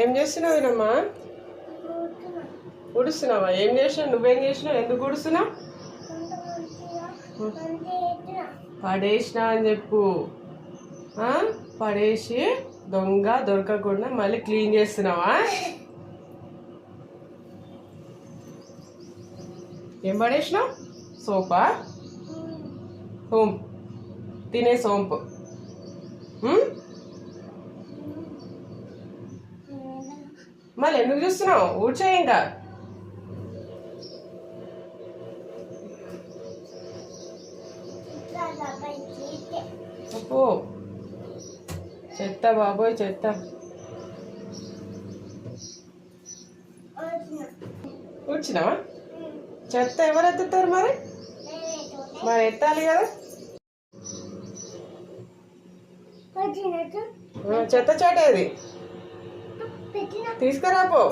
ఏం చేస్తున్నావు వీరమ్మా? ఉడుస్తున్నావా? ఏం చేసినావు? నువ్వేం చేసినావు? ఎందుకు ఉడుస్తున్నావు? పడేసినా అని చెప్పు. పడేసి దొంగ దొరకకుండా మళ్ళీ క్లీన్ చేస్తున్నావా? ఏం పడేసినావు? సోపా? సోంపు తినే సోంపు. మళ్ళీ ఎందుకు చూస్తున్నావు? ఊడ్చేయి ఇంకా. అప్పు చెత్త బాబోయ్ చెత్త. ఊడ్చినావా? చెత్త ఎవరు ఎత్తుతారు మరి? మరి ఎత్తాలి కదా. చెత్త చాటేది తీసుకురాపో.